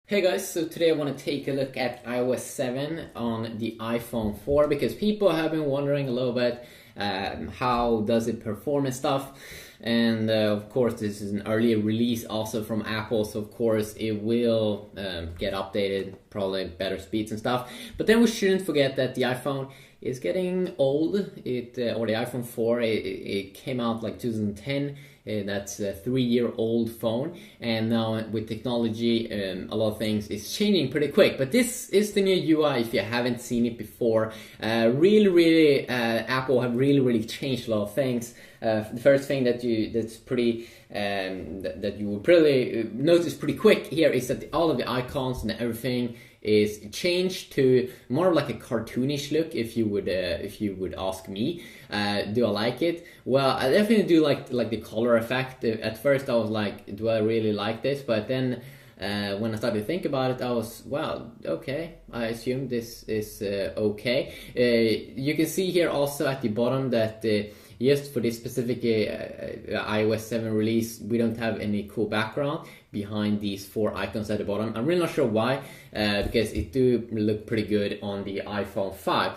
Hey guys, so today I want to take a look at iOS 7 on the iPhone 4 because people have been wondering a little bit how does it perform and stuff. And of course, this is an early release also from Apple, so of course it will get updated, probably better speeds and stuff. But then we shouldn't forget that the iPhone is getting old. Or the iPhone 4, it came out like 2010. That's a 3-year-old phone, and now with technology, a lot of things is changing pretty quick. But this is the new UI. If you haven't seen it before, Apple have really changed a lot of things. The first thing that you will probably notice pretty quick here is that all of the icons and everything is changed to more like a cartoonish look. If you would ask me, do I like it? Well, I definitely do like the color effect. At first, I was like, do I really like this? But then when I started to think about it, I was, well, okay. I assume this is okay. You can see here also at the bottom that just for this specific iOS 7 release, we don't have any cool background behind these 4 icons at the bottom. I'm really not sure why, because it do look pretty good on the iPhone 5.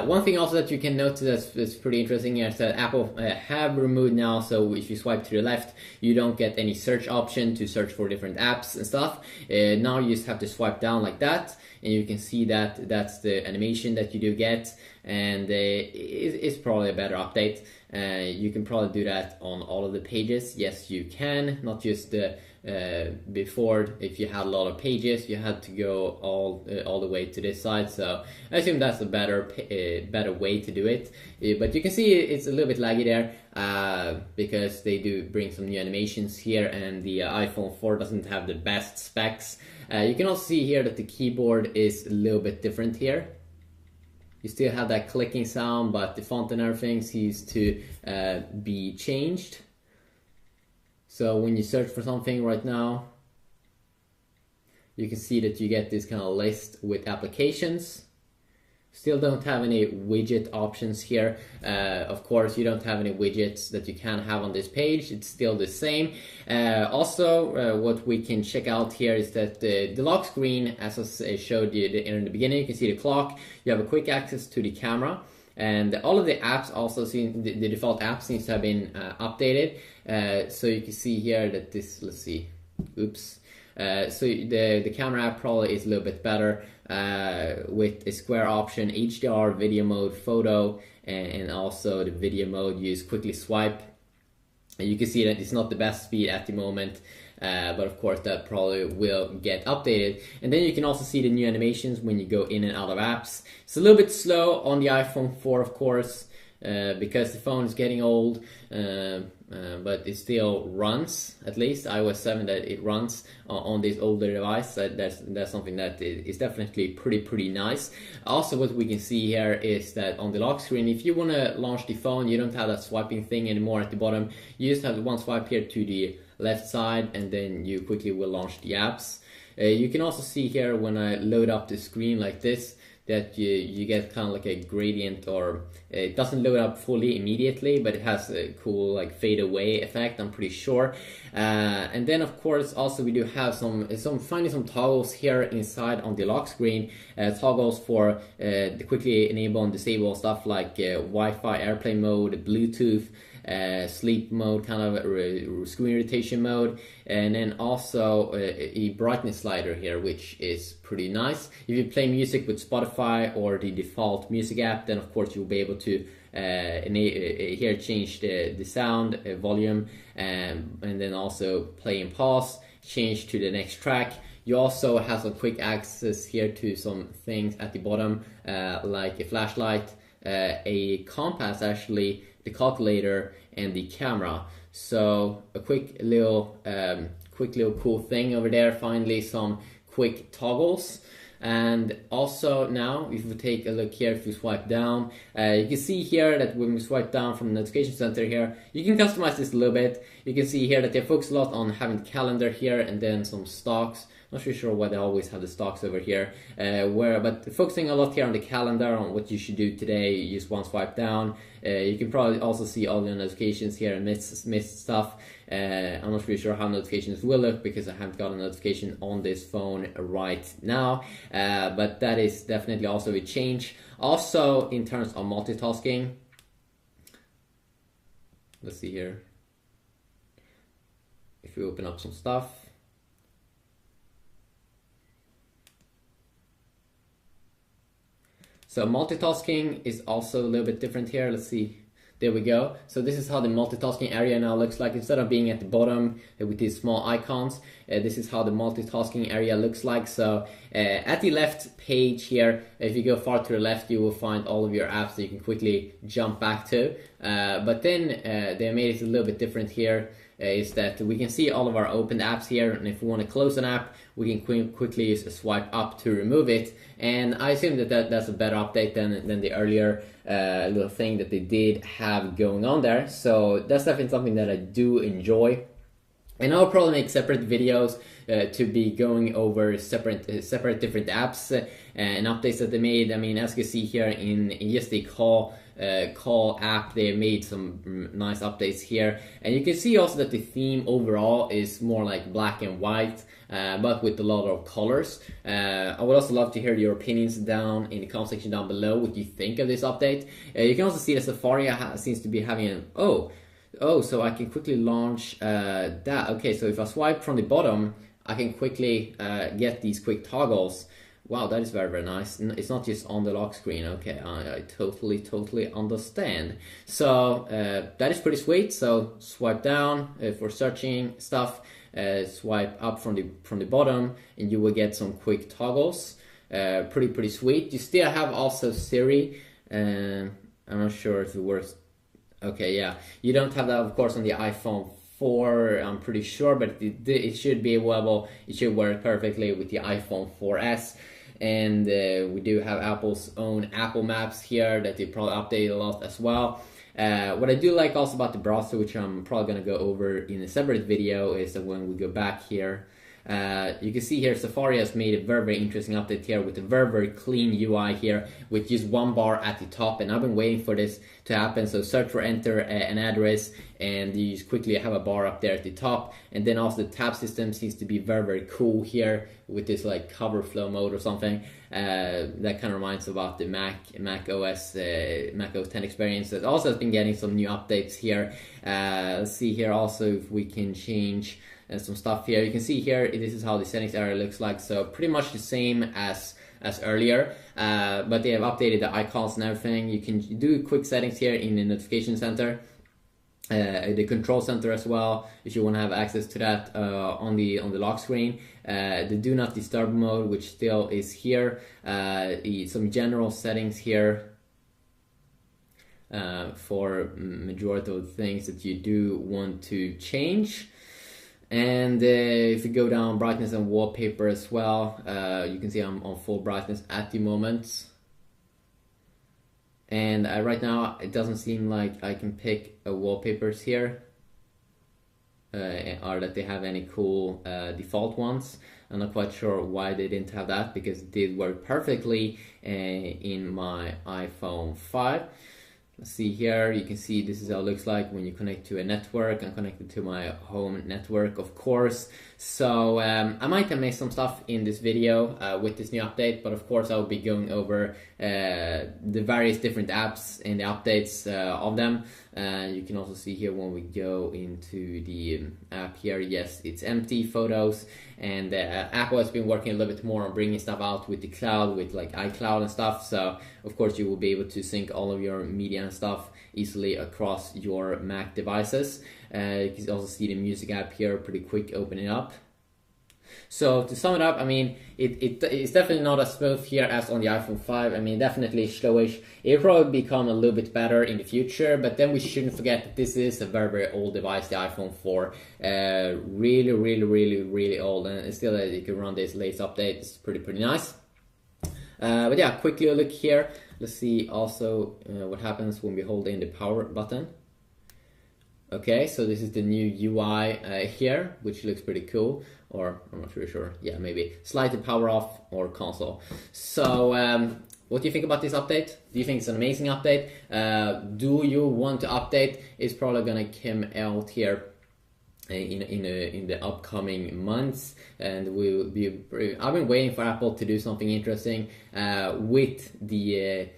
One thing also that you can notice that's pretty interesting is that Apple have removed now, so if you swipe to the left, you don't get any search option to search for different apps and stuff. Now you just have to swipe down like that, and you can see that that's the animation that you do get, and it's probably a better update. You can probably do that on all of the pages. Yes, you can, not just before. If you had a lot of pages, you had to go all the way to this side. So I assume that's a better way to do it. But you can see it's a little bit laggy there because they do bring some new animations here, and the iPhone 4 doesn't have the best specs. You can also see here that the keyboard is a little bit different here. You still have that clicking sound, but the font and everything seems to be changed. So when you search for something right now, you can see that you get this kind of list with applications. Still don't have any widget options here. Of course, you don't have any widgets that you can have on this page. It's still the same. Also, what we can check out here is that the lock screen, as I showed you in the beginning, you can see the clock. You have a quick access to the camera. And all of the apps also seem, the default apps seems to have been updated. So you can see here that this, let's see, oops. So the camera app probably is a little bit better with a square option, HDR, video mode, photo, and also the video mode, use quickly swipe. And you can see that it's not the best speed at the moment, but of course that probably will get updated. And then you can also see the new animations when you go in and out of apps. It's a little bit slow on the iPhone 4, of course, because the phone is getting old, but it still runs, at least iOS 7, that it runs on this older device. That's something that is definitely pretty nice. Also, what we can see here is that on the lock screen, if you want to launch the phone, you don't have that swiping thing anymore at the bottom. You just have one swipe here to the left side, and then you quickly will launch the apps. You can also see here when I load up the screen like this, that you get kind of like a gradient, or it doesn't load up fully immediately, but it has a cool like fade away effect, I'm pretty sure. And then of course also we do have finding some toggles here inside on the lock screen, toggles for the quickly enable and disable stuff like Wi-Fi, airplane mode, Bluetooth, sleep mode, kind of screen rotation mode, and then also a brightness slider here, which is pretty nice. If you play music with Spotify or the default music app, then of course you'll be able to here change the sound volume, and then also play and pause, change to the next track. You also have some quick access here to some things at the bottom, like a flashlight, a compass, actually, the calculator, and the camera. So a quick little cool thing over there. Finally, some quick toggles. And also now, if we take a look here, if we swipe down, you can see here that when we swipe down from the notification center here, you can customize this a little bit. You can see here that they focus a lot on having the calendar here, and then some stocks Not really sure why they always have the stocks over here. But focusing a lot here on the calendar, on what you should do today, you just one swipe down. You can probably also see all the notifications here and miss stuff. I'm not really sure how notifications will look because I haven't got a notification on this phone right now. But that is definitely also a change. Also, in terms of multitasking, let's see here. If we open up some stuff, so multitasking is also a little bit different here. Let's see. There we go. So this is how the multitasking area now looks like. Instead of being at the bottom with these small icons, this is how the multitasking area looks like. So at the left page here, if you go far to the left, you will find all of your apps that you can quickly jump back to. But then they made it a little bit different here. Is that we can see all of our opened apps here, and if we want to close an app, we can quickly swipe up to remove it. And I assume that's a better update than the earlier little thing that they did have going on there. So that's definitely something that I do enjoy. And I'll probably make separate videos to be going over separate different apps and updates that they made. I mean, as you can see here in just the call app, they made some nice updates here, and you can see also that the theme overall is more like black and white, but with a lot of colors. I would also love to hear your opinions down in the comment section down below, what you think of this update. You can also see that Safari seems to be having an so I can quickly launch that. Okay, so if I swipe from the bottom, I can quickly get these quick toggles. Wow, that is very, very nice. It's not just on the lock screen. Okay, I totally understand. So that is pretty sweet. So swipe down for searching stuff. Swipe up from the bottom, and you will get some quick toggles. Pretty sweet. You still have also Siri. I'm not sure if it works. Okay, yeah, you don't have that, of course, on the iPhone 4, I'm pretty sure, but it should be available. It should work perfectly with the iPhone 4S. And we do have Apple's own Apple Maps here that they probably update a lot as well. What I do like also about the browser, which I'm probably going to go over in a separate video, is that when we go back here, you can see here Safari has made a very interesting update here with a very clean UI here with just one bar at the top, and I've been waiting for this to happen. So search for enter an address, and you just quickly have a bar up there at the top. And then also the tab system seems to be very cool here with this like cover flow mode or something. That kind of reminds about the Mac OS 10 experience that also has been getting some new updates here. Let's see here also if we can change some stuff here. You can see here this is how the settings area looks like, so pretty much the same as earlier, but they have updated the icons and everything. You can do quick settings here in the notification center, the control center as well, if you want to have access to that on the lock screen. The do not disturb mode, which still is here. Some general settings here for majority of the things that you do want to change. And if you go down brightness and wallpaper as well, you can see I'm on full brightness at the moment. And right now it doesn't seem like I can pick wallpapers here, or that they have any cool default ones. I'm not quite sure why they didn't have that, because it did work perfectly in my iPhone 5. Let's see here, you can see this is how it looks like when you connect to a network. I'm connected to my home network, of course. So I might have made some stuff in this video with this new update, but of course I'll be going over the various different apps and the updates of them. You can also see here when we go into the app here, yes, it's empty photos, and Apple has been working a little bit more on bringing stuff out with the cloud, with like iCloud and stuff. So of course you will be able to sync all of your media and stuff easily across your Mac devices. You can also see the music app here, pretty quick opening up. So to sum it up, I mean, it's definitely not as smooth here as on the iPhone 5. I mean, definitely slowish. It'll probably become a little bit better in the future, but then we shouldn't forget that this is a very old device, the iPhone 4. Really old, and still that you can run this latest update. It's pretty nice. But yeah, quickly look here. Let's see also what happens when we hold in the power button. Okay, so this is the new UI here, which looks pretty cool, or I'm not really sure. Yeah, maybe slightly power off or console. So what do you think about this update? Do you think it's an amazing update? Do you want to update? It's probably gonna come out here in the upcoming months, and we will be. I've been waiting for Apple to do something interesting with the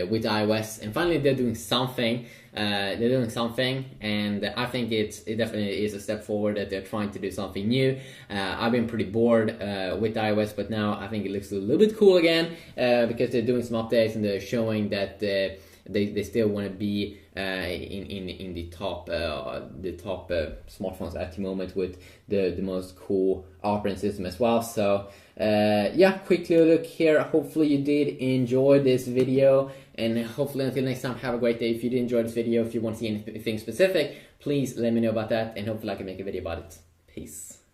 with iOS, and finally they're doing something. And I think it definitely is a step forward that they're trying to do something new. I've been pretty bored with iOS, but now I think it looks a little bit cool again because they're doing some updates and they're showing that they still want to be in the top smartphones at the moment with the most cool operating system as well. So yeah, quickly look here. Hopefully you did enjoy this video, and hopefully until next time, have a great day. If you did enjoy this video, if you want to see anything specific, please let me know about that, and hopefully I can make a video about it. Peace.